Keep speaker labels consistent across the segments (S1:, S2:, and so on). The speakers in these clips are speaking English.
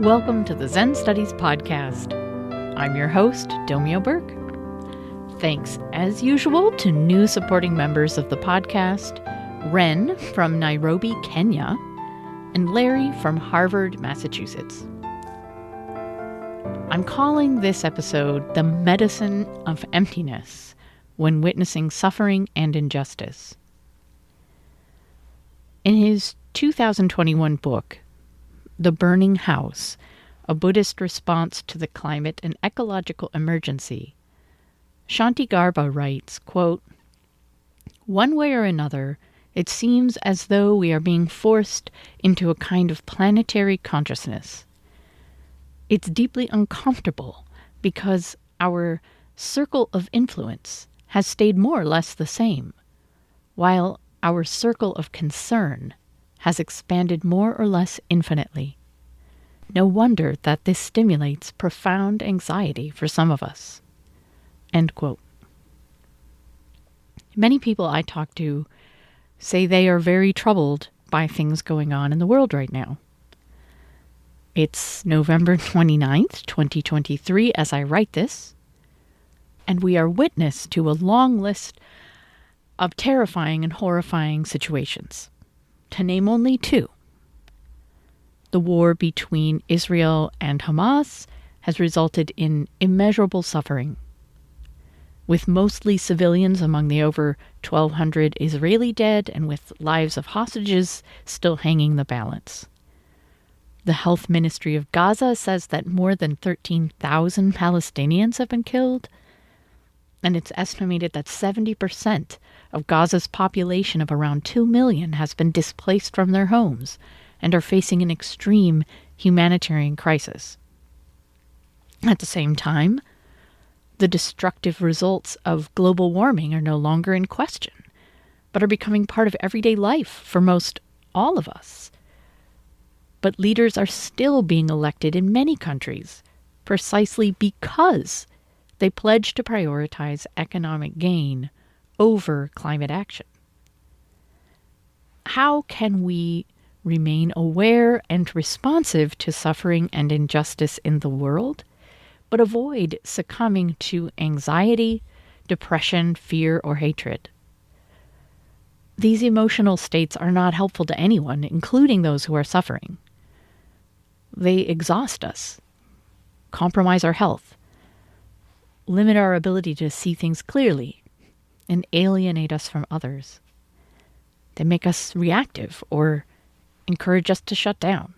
S1: Welcome to the Zen Studies Podcast. I'm your host, Domio Burke. Thanks, as usual, to new supporting members of the podcast, Ren from Nairobi, Kenya, and Larry from Harvard, Massachusetts. I'm calling this episode The Medicine of Emptiness when witnessing suffering and injustice. In his 2021 book, The Burning House, a Buddhist response to the climate and ecological emergency, Shanti Garba writes, quote, "One way or another, it seems as though we are being forced into a kind of planetary consciousness. It's deeply uncomfortable because our circle of influence has stayed more or less the same, while our circle of concern has expanded more or less infinitely. No wonder that this stimulates profound anxiety for some of us." End quote. Many people I talk to say they are very troubled by things going on in the world right now. It's November 29th, 2023, as I write this, and we are witness to a long list of terrifying and horrifying situations. To name only two, the war between Israel and Hamas has resulted in immeasurable suffering, with mostly civilians among the over 1,200 Israeli dead and with lives of hostages still hanging the balance. The Health Ministry of Gaza says that more than 13,000 Palestinians have been killed, and it's estimated that 70% of Gaza's population of around 2 million has been displaced from their homes and are facing an extreme humanitarian crisis. At the same time, the destructive results of global warming are no longer in question, but are becoming part of everyday life for most all of us. But leaders are still being elected in many countries precisely because they pledge to prioritize economic gain over climate action. How can we remain aware and responsive to suffering and injustice in the world, but avoid succumbing to anxiety, depression, fear, or hatred? These emotional states are not helpful to anyone, including those who are suffering. They exhaust us, compromise our health, limit our ability to see things clearly, and alienate us from others. They make us reactive or encourage us to shut down.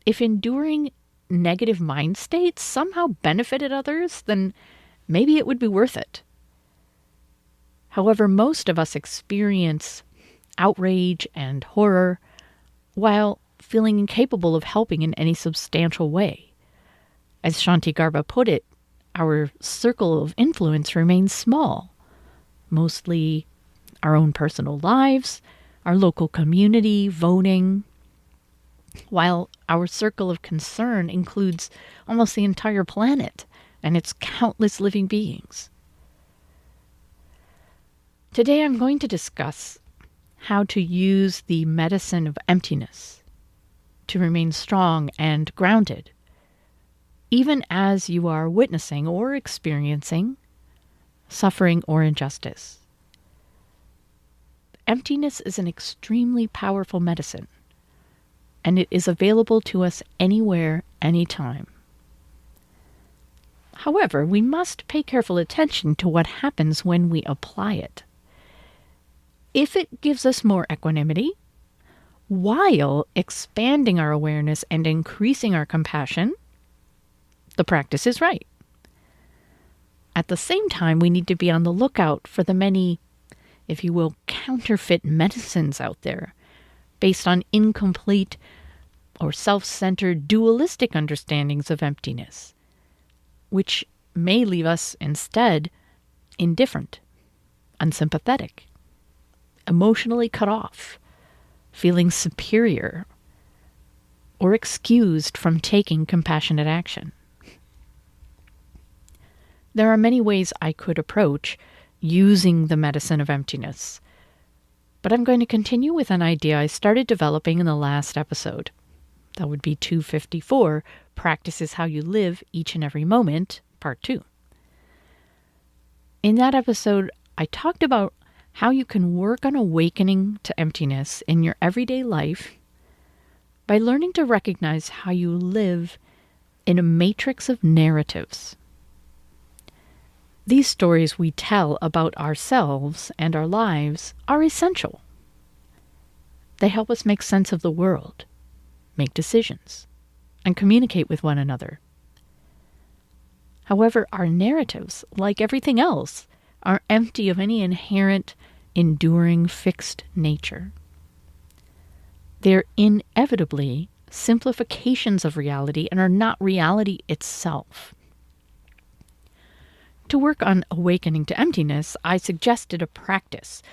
S1: If enduring negative mind states somehow benefited others, then maybe it would be worth it. However, most of us experience outrage and horror while feeling incapable of helping in any substantial way. As Shanti Garba put it, our circle of influence remains small, mostly our own personal lives, our local community, voting, while our circle of concern includes almost the entire planet and its countless living beings. Today I'm going to discuss how to use the medicine of emptiness to remain strong and grounded, even as you are witnessing or experiencing suffering or injustice. Emptiness is an extremely powerful medicine, and it is available to us anywhere, anytime. However, we must pay careful attention to what happens when we apply it. If it gives us more equanimity, while expanding our awareness and increasing our compassion, the practice is right. At the same time, we need to be on the lookout for the many, if you will, counterfeit medicines out there based on incomplete or self-centered dualistic understandings of emptiness, which may leave us instead indifferent, unsympathetic, emotionally cut off, feeling superior, or excused from taking compassionate action. There are many ways I could approach using the medicine of emptiness, but I'm going to continue with an idea I started developing in the last episode, That would be 254, Practice is How You Live Each and Every Moment, Part 2. In that episode, I talked about how you can work on awakening to emptiness in your everyday life by learning to recognize how you live in a matrix of narratives. These stories we tell about ourselves and our lives are essential. They help us make sense of the world, make decisions, and communicate with one another. However, our narratives, like everything else, are empty of any inherent, enduring, fixed nature. They're inevitably simplifications of reality and are not reality itself. To work on awakening to emptiness, I suggested a practice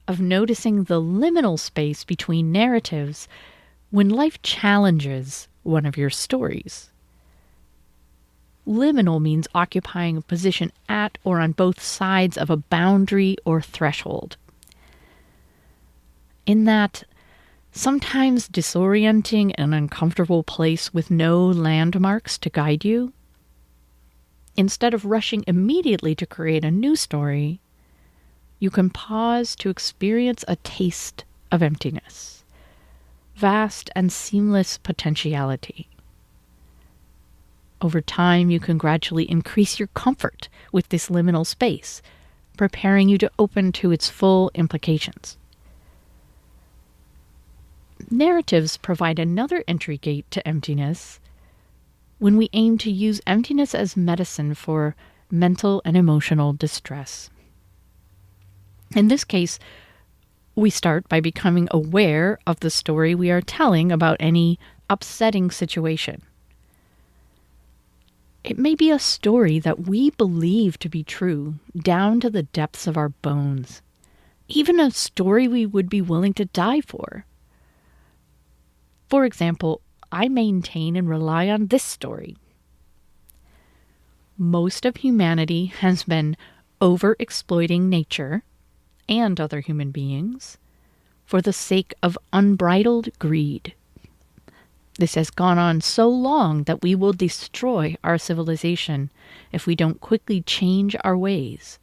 S1: of noticing the liminal space between narratives when life challenges one of your stories. Liminal means occupying a position at or on both sides of a boundary or threshold. In that sometimes disorienting and uncomfortable place with no landmarks to guide you, instead of rushing immediately to create a new story, you can pause to experience a taste of emptiness, vast and seamless potentiality. Over time, you can gradually increase your comfort with this liminal space, preparing you to open to its full implications. Narratives provide another entry gate to emptiness when we aim to use emptiness as medicine for mental and emotional distress. In this case, we start by becoming aware of the story we are telling about any upsetting situation. It may be a story that we believe to be true down to the depths of our bones, even a story we would be willing to die for. For example, I maintain and rely on this story. Most of humanity has been overexploiting nature and other human beings for the sake of unbridled greed. This has gone on so long that we will destroy our civilization if we don't quickly change our ways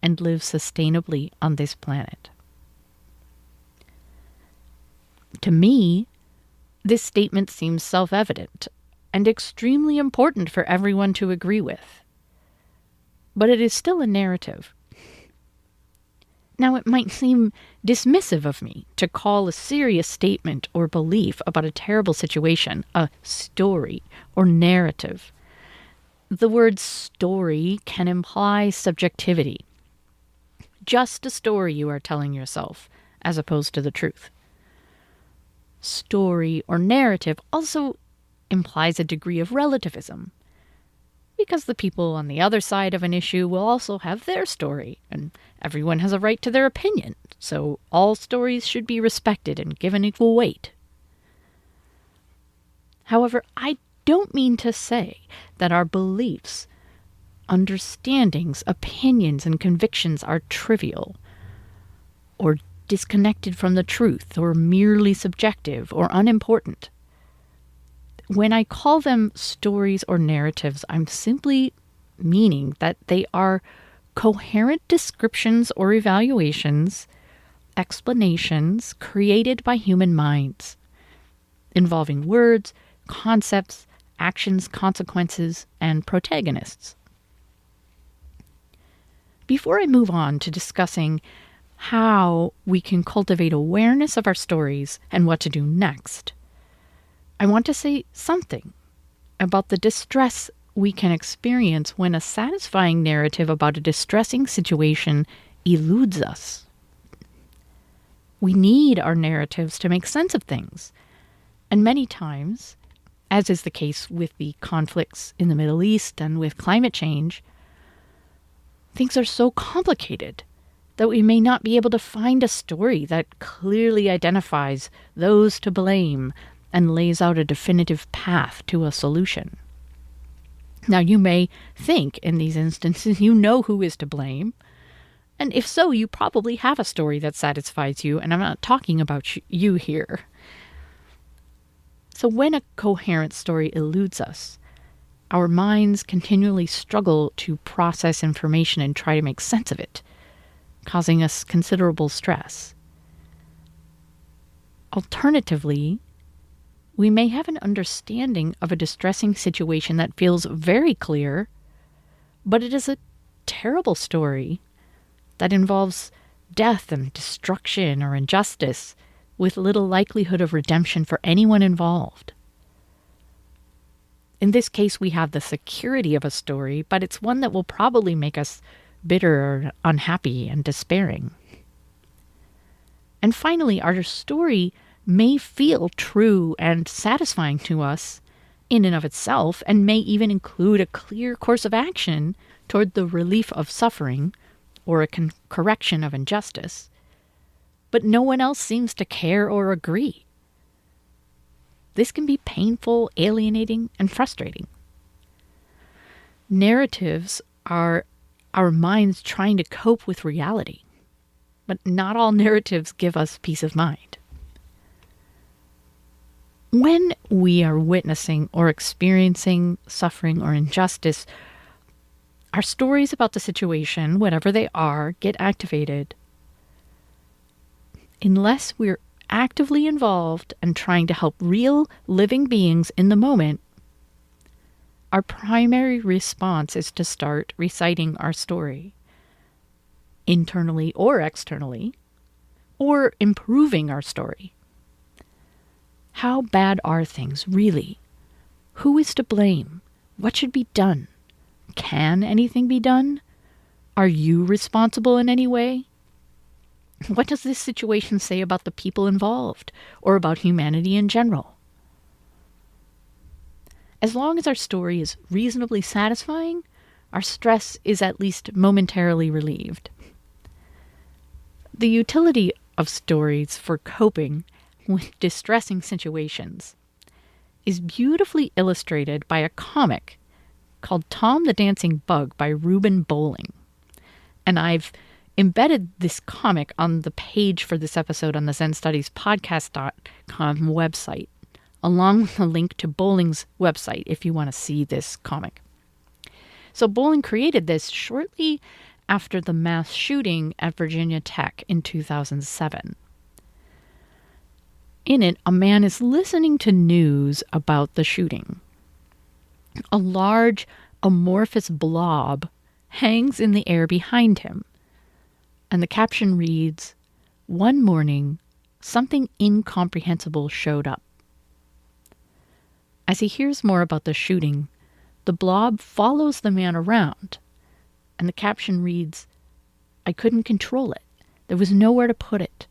S1: and live sustainably on this planet. To me, this statement seems self-evident and extremely important for everyone to agree with. But it is still a narrative. Now, it might seem dismissive of me to call a serious statement or belief about a terrible situation a story or narrative. The word story can imply subjectivity. Just a story you are telling yourself, as opposed to the truth. Story or narrative also implies a degree of relativism, because the people on the other side of an issue will also have their story, and everyone has a right to their opinion, so all stories should be respected and given equal weight. However, I don't mean to say that our beliefs, understandings, opinions, and convictions are trivial, or disconnected from the truth, or merely subjective, or unimportant. When I call them stories or narratives, I'm simply meaning that they are coherent descriptions or evaluations, explanations created by human minds, involving words, concepts, actions, consequences, and protagonists. Before I move on to discussing how we can cultivate awareness of our stories and what to do next, I want to say something about the distress we can experience when a satisfying narrative about a distressing situation eludes us. We need our narratives to make sense of things, and many times, as is the case with the conflicts in the Middle East and with climate change, things are so complicated that we may not be able to find a story that clearly identifies those to blame and lays out a definitive path to a solution. Now, you may think in these instances you know who is to blame, and if so, you probably have a story that satisfies you, and I'm not talking about you here. So when a coherent story eludes us, our minds continually struggle to process information and try to make sense of it, causing us considerable stress. Alternatively, we may have an understanding of a distressing situation that feels very clear, but it is a terrible story that involves death and destruction or injustice with little likelihood of redemption for anyone involved. In this case, we have the security of a story, but it's one that will probably make us bitter or unhappy and despairing. And finally, our story may feel true and satisfying to us in and of itself, and may even include a clear course of action toward the relief of suffering or a correction of injustice. But no one else seems to care or agree. This can be painful, alienating, and frustrating. Narratives are our minds trying to cope with reality, but not all narratives give us peace of mind. When we are witnessing or experiencing suffering or injustice, our stories about the situation, whatever they are, get activated. Unless we're actively involved and trying to help real living beings in the moment, our primary response is to start reciting our story, internally or externally, or improving our story. How bad are things, really? Who is to blame? What should be done? Can anything be done? Are you responsible in any way? What does this situation say about the people involved, or about humanity in general? As long as our story is reasonably satisfying, our stress is at least momentarily relieved. The utility of stories for coping with distressing situations is beautifully illustrated by a comic called Tom the Dancing Bug by Reuben Bowling. And I've embedded this comic on the page for this episode on the ZenStudiesPodcast.com website, along with a link to Bowling's website if you want to see this comic. So Bowling created this shortly after the mass shooting at Virginia Tech in 2007. In it, a man is listening to news about the shooting. A large, amorphous blob hangs in the air behind him, and the caption reads, "One morning, something incomprehensible showed up." As he hears more about the shooting, the blob follows the man around, and the caption reads, "I couldn't control it. There was nowhere to put it.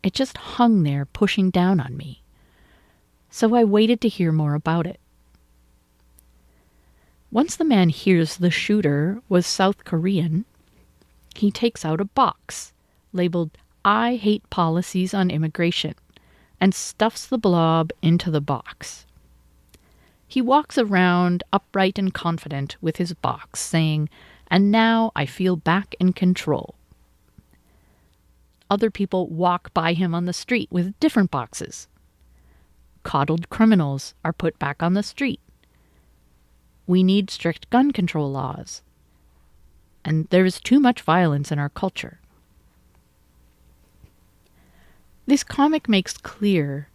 S1: It just hung there, pushing down on me. So I waited to hear more about it." Once the man hears the shooter was South Korean, he takes out a box labeled "I hate policies on immigration" and stuffs the blob into the box. He walks around upright and confident with his box, saying, "And now I feel back in control." Other people walk by him on the street with different boxes. Coddled criminals are put back on the street. We need strict gun control laws. And there is too much violence in our culture. This comic makes clear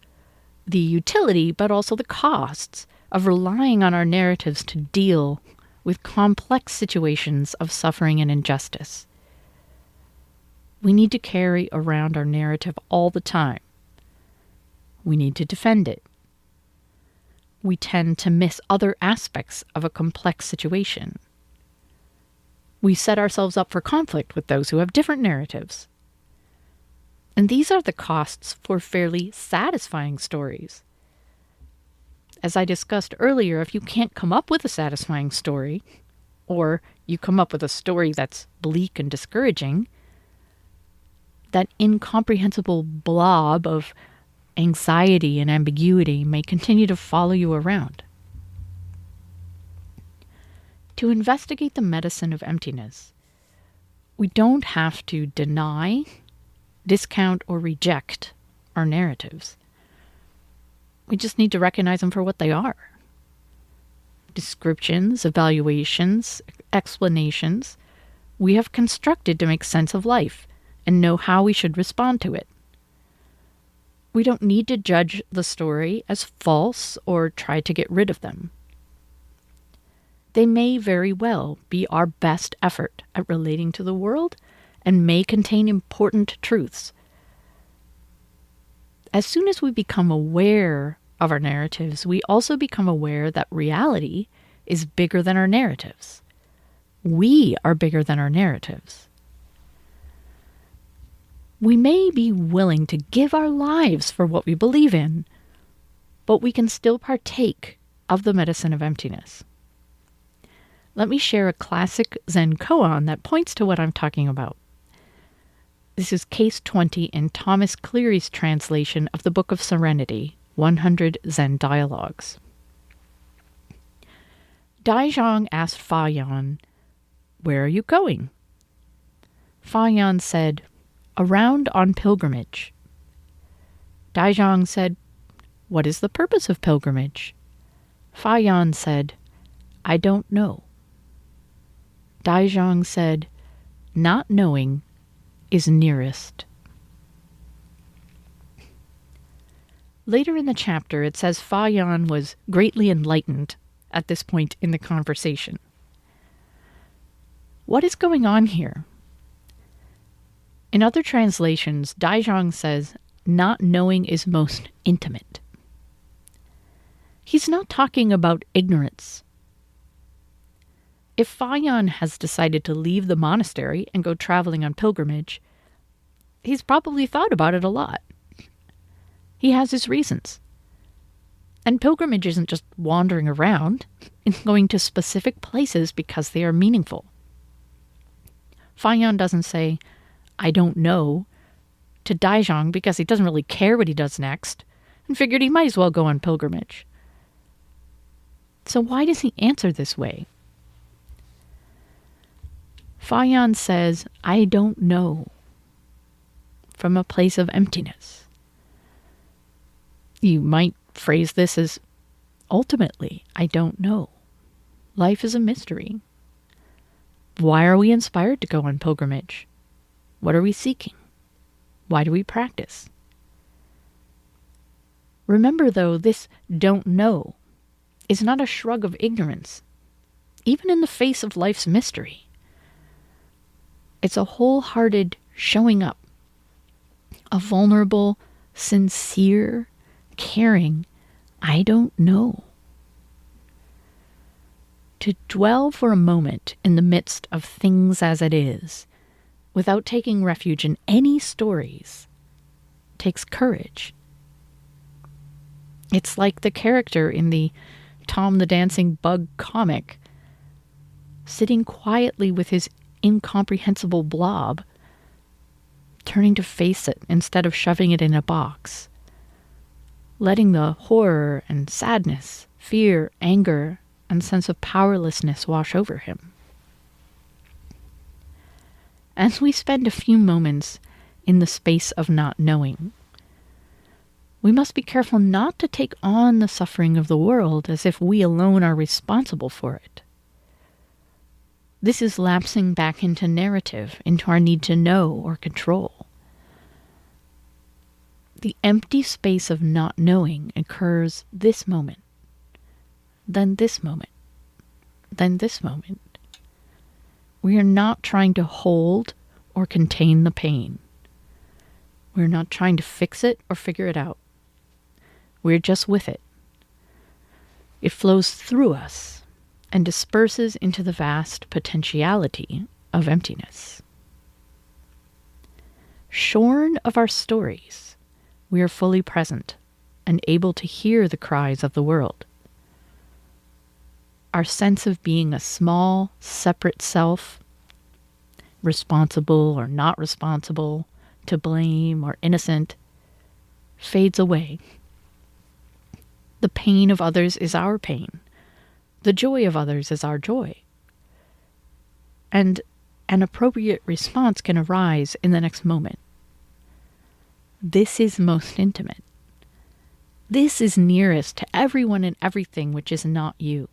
S1: the utility, but also the costs of relying on our narratives to deal with complex situations of suffering and injustice. We need to carry around our narrative all the time. We need to defend it. We tend to miss other aspects of a complex situation. We set ourselves up for conflict with those who have different narratives. And these are the costs for fairly satisfying stories. As I discussed earlier, if you can't come up with a satisfying story, or you come up with a story that's bleak and discouraging, that incomprehensible blob of anxiety and ambiguity may continue to follow you around. To investigate the medicine of emptiness, we don't have to deny, discount, or reject our narratives. We just need to recognize them for what they are. Descriptions, evaluations, explanations we have constructed to make sense of life and know how we should respond to it. We don't need to judge the story as false or try to get rid of them. They may very well be our best effort at relating to the world and may contain important truths. As soon as we become aware of our narratives, we also become aware that reality is bigger than our narratives. We are bigger than our narratives. We may be willing to give our lives for what we believe in, but we can still partake of the medicine of emptiness. Let me share a classic Zen koan that points to what I'm talking about. This is Case 20 in Thomas Cleary's translation of the Book of Serenity, 100 Zen Dialogues. Daizhong asked Fa Yan, "Where are you going?" Fa Yan said, "Around on pilgrimage." Daizhong said, "What is the purpose of pilgrimage?" Fa Yan said, "I don't know." Daizhong said, "Not knowing is nearest." Later in the chapter, it says Fa Yan was greatly enlightened at this point in the conversation. What is going on here? In other translations, Daizhong says, "Not knowing is most intimate." He's not talking about ignorance. If Fa Yan has decided to leave the monastery and go traveling on pilgrimage, he's probably thought about it a lot. He has his reasons. And pilgrimage isn't just wandering around. It's going to specific places because they are meaningful. Fa Yan doesn't say, "I don't know," to Daizhong because he doesn't really care what he does next and figured he might as well go on pilgrimage. So why does he answer this way? Fa Yan says, "I don't know," from a place of emptiness. You might phrase this as, ultimately, I don't know. Life is a mystery. Why are we inspired to go on pilgrimage? What are we seeking? Why do we practice? Remember, though, this "don't know" is not a shrug of ignorance, even in the face of life's mystery. It's a wholehearted showing up, a vulnerable, sincere, caring, I don't know. To dwell for a moment in the midst of things as it is, without taking refuge in any stories, takes courage. It's like the character in the Tom the Dancing Bug comic, sitting quietly with his incomprehensible blob, turning to face it instead of shoving it in a box, letting the horror and sadness, fear, anger, and sense of powerlessness wash over him. As we spend a few moments in the space of not knowing, we must be careful not to take on the suffering of the world as if we alone are responsible for it. This is lapsing back into narrative, into our need to know or control. The empty space of not knowing occurs this moment, then this moment, then this moment. We are not trying to hold or contain the pain. We're not trying to fix it or figure it out. We're just with it. It flows through us and disperses into the vast potentiality of emptiness. Shorn of our stories, we are fully present and able to hear the cries of the world. Our sense of being a small, separate self, responsible or not responsible, to blame or innocent, fades away. The pain of others is our pain. The joy of others is our joy. And an appropriate response can arise in the next moment. This is most intimate. this is nearest to everyone and everything which is not you.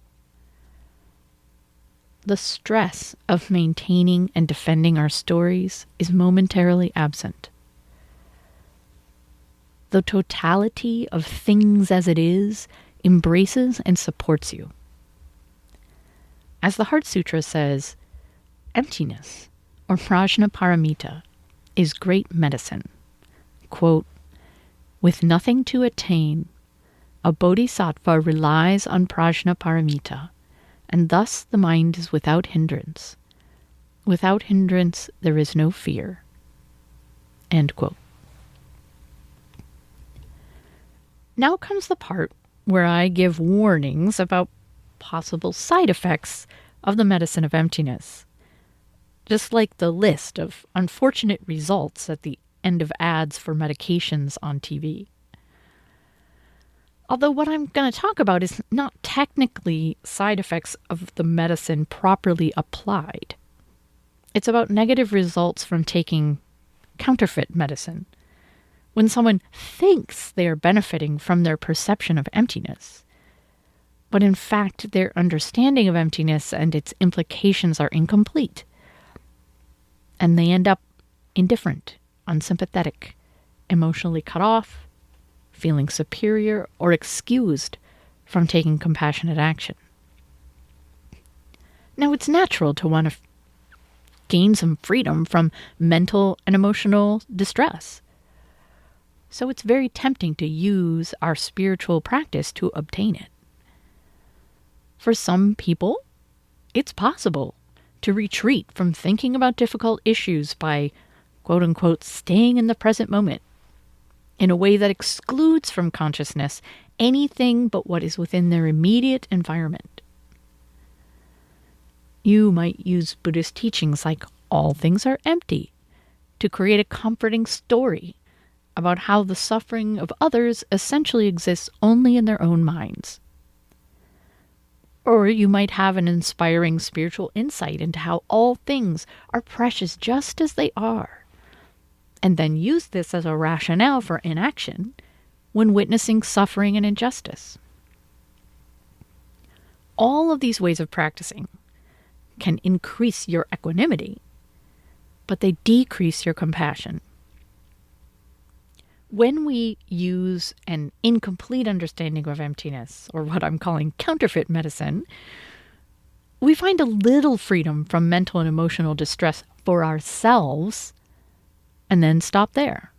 S1: The stress of maintaining and defending our stories is momentarily absent. The totality of things as it is embraces and supports you. As the Heart Sutra says, emptiness, or prajnaparamita, is great medicine. Quote, with nothing to attain, a bodhisattva relies on prajnaparamita, and thus the mind is without hindrance. Without hindrance, there is no fear. End quote. Now comes the part where I give warnings about possible side effects of the medicine of emptiness. Just like the list of unfortunate results at the end of ads for medications on TV. Although what I'm going to talk about is not technically side effects of the medicine properly applied. It's about negative results from taking counterfeit medicine. When someone thinks they are benefiting from their perception of emptiness, but in fact their understanding of emptiness and its implications are incomplete, and they end up indifferent, unsympathetic, emotionally cut off, feeling superior or excused from taking compassionate action. Now, it's natural to want to gain some freedom from mental and emotional distress. So it's very tempting to use our spiritual practice to obtain it. For some people, it's possible to retreat from thinking about difficult issues by, quote unquote, staying in the present moment in a way that excludes from consciousness anything but what is within their immediate environment. You might use Buddhist teachings like all things are empty to create a comforting story about how the suffering of others essentially exists only in their own minds. Or you might have an inspiring spiritual insight into how all things are precious just as they are, and then use this as a rationale for inaction when witnessing suffering and injustice. All of these ways of practicing can increase your equanimity, but they decrease your compassion. When we use an incomplete understanding of emptiness, or what I'm calling counterfeit medicine, we find a little freedom from mental and emotional distress for ourselves and then stop there.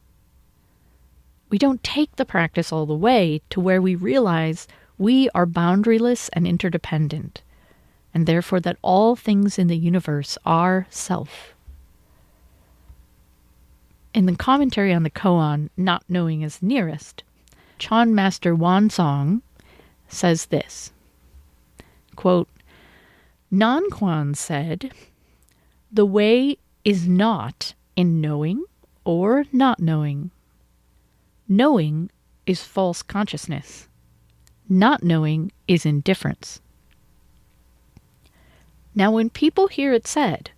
S1: We don't take the practice all the way to where we realize we are boundaryless and interdependent, and therefore that all things in the universe are self. In the commentary on the koan, Not Knowing is Nearest, Chan Master Wansong says this, quote, Nan Quan said, the way is not in knowing or not knowing. Knowing is false consciousness. Not knowing is indifference. Now, when people hear it said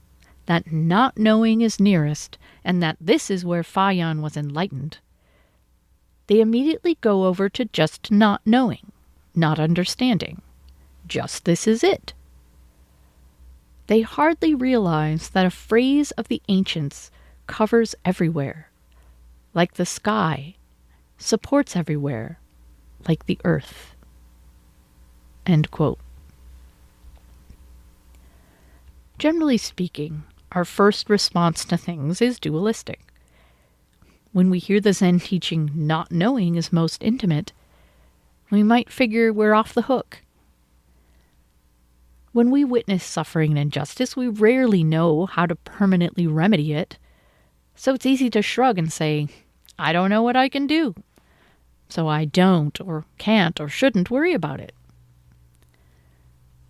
S1: that not knowing is nearest and that this is where Fayan was enlightened, they immediately go over to just not knowing, not understanding. Just this is it. They hardly realize that a phrase of the ancients covers everywhere, like the sky, supports everywhere, like the earth. End quote. Generally speaking, our first response to things is dualistic. When we hear the Zen teaching not knowing is most intimate, we might figure we're off the hook. When we witness suffering and injustice, we rarely know how to permanently remedy it. So it's easy to shrug and say, I don't know what I can do, so I don't or can't or shouldn't worry about it.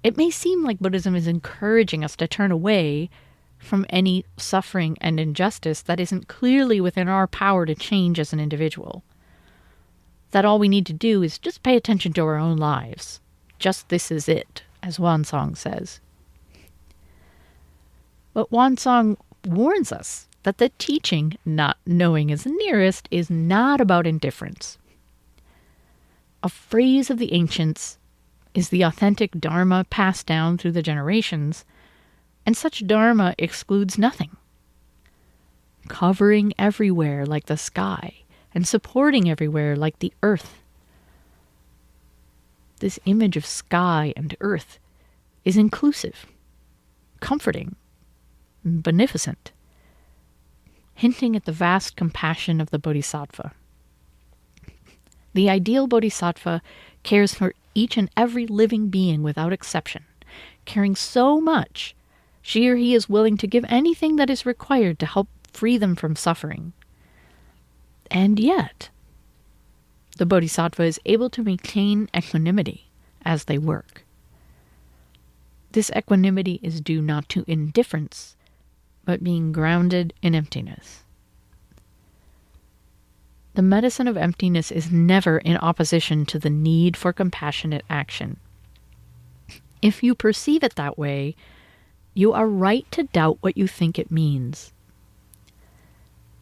S1: It may seem like Buddhism is encouraging us to turn away from any suffering and injustice that isn't clearly within our power to change as an individual. That all we need to do is just pay attention to our own lives. Just this is it, as Wansong says. But Wansong warns us that the teaching, not knowing is nearest, is not about indifference. A phrase of the ancients is the authentic Dharma passed down through the generations, and such Dharma excludes nothing. Covering everywhere like the sky, and supporting everywhere like the earth. This image of sky and earth is inclusive, comforting, beneficent, hinting at the vast compassion of the Bodhisattva. The ideal Bodhisattva cares for each and every living being without exception, caring so much, she or he is willing to give anything that is required to help free them from suffering. And yet, the Bodhisattva is able to maintain equanimity as they work. This equanimity is due not to indifference, but being grounded in emptiness. The medicine of emptiness is never in opposition to the need for compassionate action. If you perceive it that way, you are right to doubt what you think it means.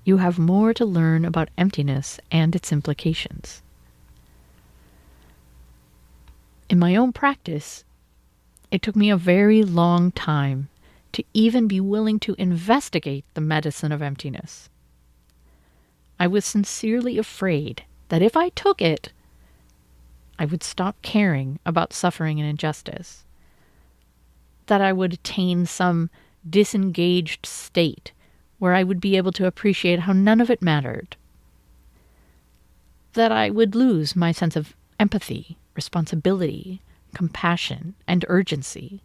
S1: You have more to learn about emptiness and its implications. In my own practice, it took me a very long time to even be willing to investigate the medicine of emptiness. I was sincerely afraid that if I took it, I would stop caring about suffering and injustice, that I would attain some disengaged state where I would be able to appreciate how none of it mattered, that I would lose my sense of empathy, responsibility, compassion, and urgency.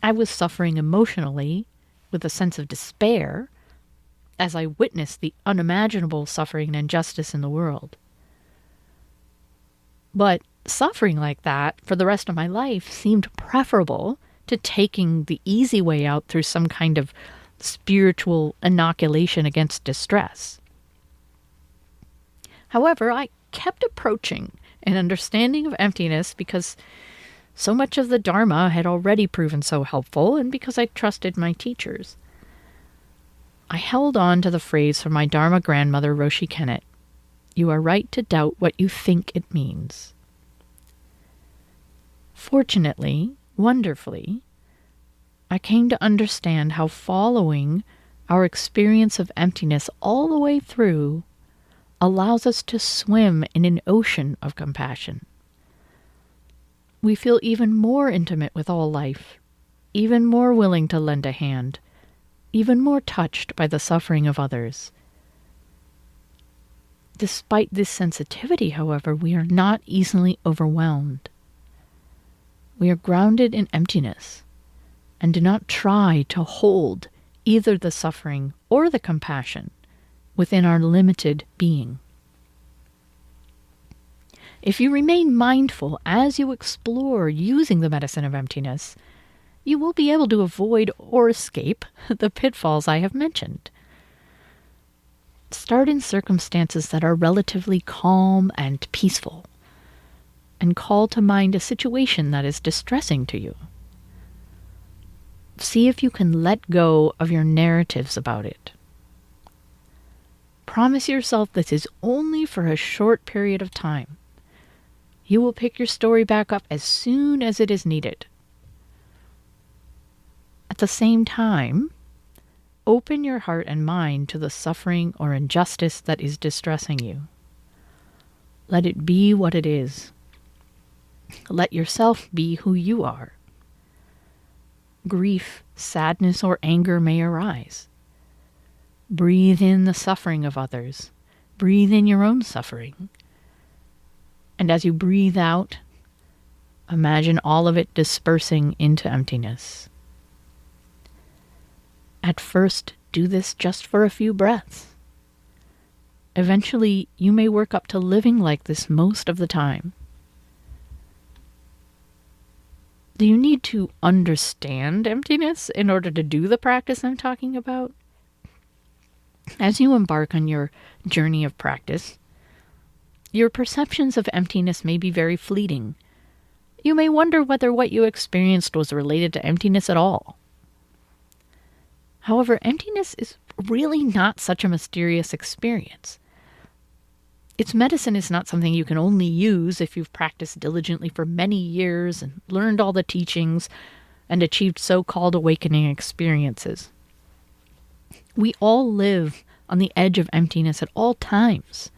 S1: I was suffering emotionally with a sense of despair as I witnessed the unimaginable suffering and injustice in the world. But suffering like that for the rest of my life seemed preferable to taking the easy way out through some kind of spiritual inoculation against distress. However, I kept approaching an understanding of emptiness because so much of the Dharma had already proven so helpful, and because I trusted my teachers. I held on to the phrase from my Dharma grandmother, Roshi Kennett, "You are right to doubt what you think it means." Fortunately, wonderfully, I came to understand how following our experience of emptiness all the way through allows us to swim in an ocean of compassion. We feel even more intimate with all life, even more willing to lend a hand, even more touched by the suffering of others. Despite this sensitivity, however, we are not easily overwhelmed. We are grounded in emptiness and do not try to hold either the suffering or the compassion within our limited being. If you remain mindful as you explore using the medicine of emptiness, you will be able to avoid or escape the pitfalls I have mentioned. Start in circumstances that are relatively calm and peaceful, and call to mind a situation that is distressing to you. See if you can let go of your narratives about it. Promise yourself this is only for a short period of time. You will pick your story back up as soon as it is needed. At the same time, open your heart and mind to the suffering or injustice that is distressing you. Let it be what it is. Let yourself be who you are. Grief, sadness, or anger may arise. Breathe in the suffering of others. Breathe in your own suffering. And as you breathe out, imagine all of it dispersing into emptiness. At first, do this just for a few breaths. Eventually, you may work up to living like this most of the time. Do you need to understand emptiness in order to do the practice I'm talking about? As you embark on your journey of practice, your perceptions of emptiness may be very fleeting. You may wonder whether what you experienced was related to emptiness at all. However, emptiness is really not such a mysterious experience. Its medicine is not something you can only use if you've practiced diligently for many years and learned all the teachings and achieved so-called awakening experiences. We all live on the edge of emptiness at all times.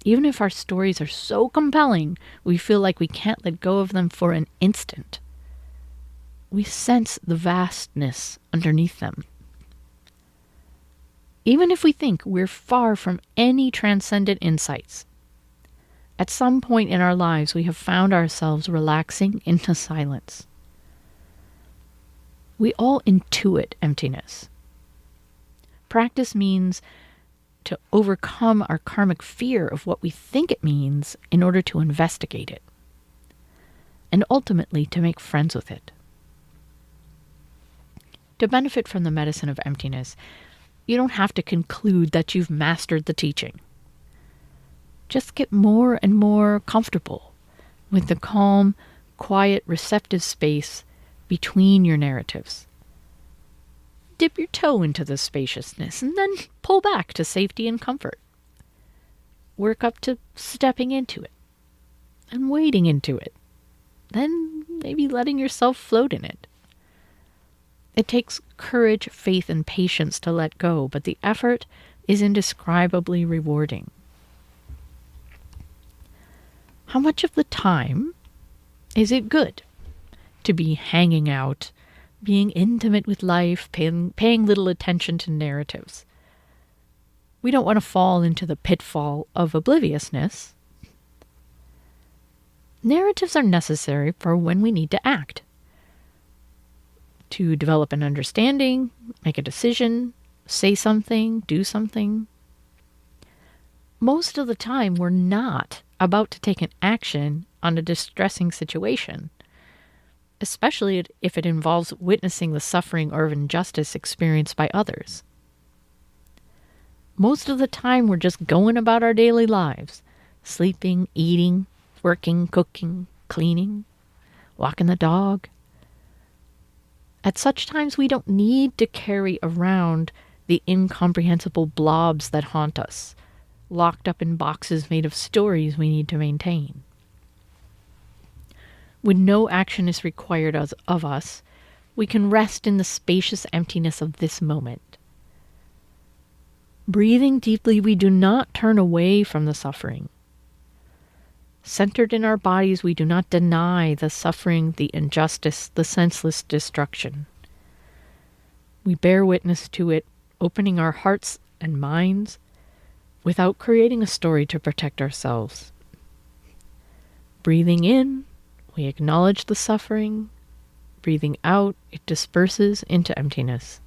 S1: Even if our stories are so compelling, we feel like we can't let go of them for an instant. We sense the vastness underneath them. Even if we think we're far from any transcendent insights, at some point in our lives we have found ourselves relaxing into silence. We all intuit emptiness. Practice means to overcome our karmic fear of what we think it means in order to investigate it, and ultimately to make friends with it. To benefit from the medicine of emptiness, you don't have to conclude that you've mastered the teaching. Just get more and more comfortable with the calm, quiet, receptive space between your narratives. Dip your toe into the spaciousness and then pull back to safety and comfort. Work up to stepping into it and wading into it, then maybe letting yourself float in it. It takes courage, faith, and patience to let go, but the effort is indescribably rewarding. How much of the time is it good to be hanging out, being intimate with life, paying little attention to narratives? We don't want to fall into the pitfall of obliviousness. Narratives are necessary for when we need to act. To develop an understanding, make a decision, say something, do something. Most of the time, we're not about to take an action on a distressing situation, especially if it involves witnessing the suffering or injustice experienced by others. Most of the time, we're just going about our daily lives, sleeping, eating, working, cooking, cleaning, walking the dog. At such times, we don't need to carry around the incomprehensible blobs that haunt us, locked up in boxes made of stories we need to maintain. When no action is required of us, we can rest in the spacious emptiness of this moment. Breathing deeply, we do not turn away from the suffering. Centered in our bodies, we do not deny the suffering, the injustice, the senseless destruction. We bear witness to it, opening our hearts and minds without creating a story to protect ourselves. Breathing in, we acknowledge the suffering. Breathing out, it disperses into emptiness.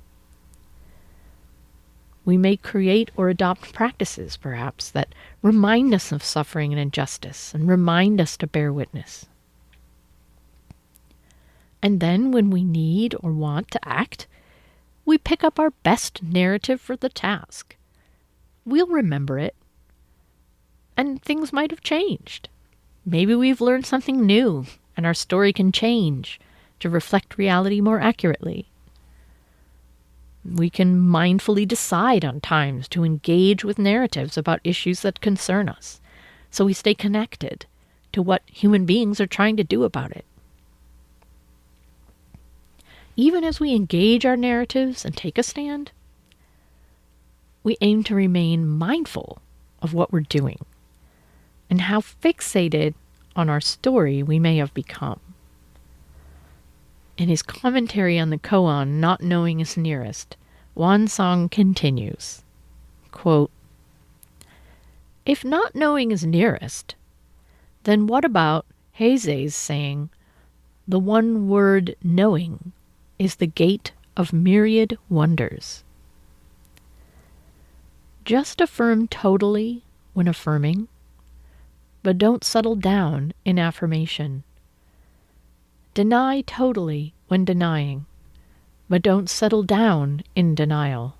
S1: We may create or adopt practices, perhaps, that remind us of suffering and injustice and remind us to bear witness. And then, when we need or want to act, we pick up our best narrative for the task. We'll remember it, and things might have changed. Maybe we've learned something new, and our story can change to reflect reality more accurately. We can mindfully decide on times to engage with narratives about issues that concern us, so we stay connected to what human beings are trying to do about it. Even as we engage our narratives and take a stand, we aim to remain mindful of what we're doing and how fixated on our story we may have become. In his commentary on the koan, Not Knowing is Nearest, Wansong continues, quote, "If not knowing is nearest, then what about Heise's saying, the one word knowing is the gate of myriad wonders? Just affirm totally when affirming, but don't settle down in affirmation. Deny totally when denying, but don't settle down in denial.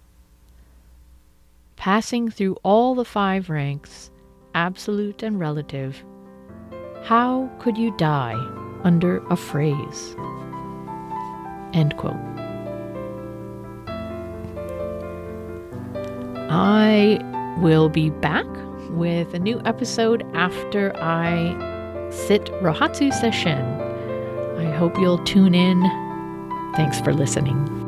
S1: Passing through all the 5 ranks, absolute and relative, how could you die under a phrase?" End quote. I will be back with a new episode after I sit Rohatsu session. I hope you'll tune in. Thanks for listening.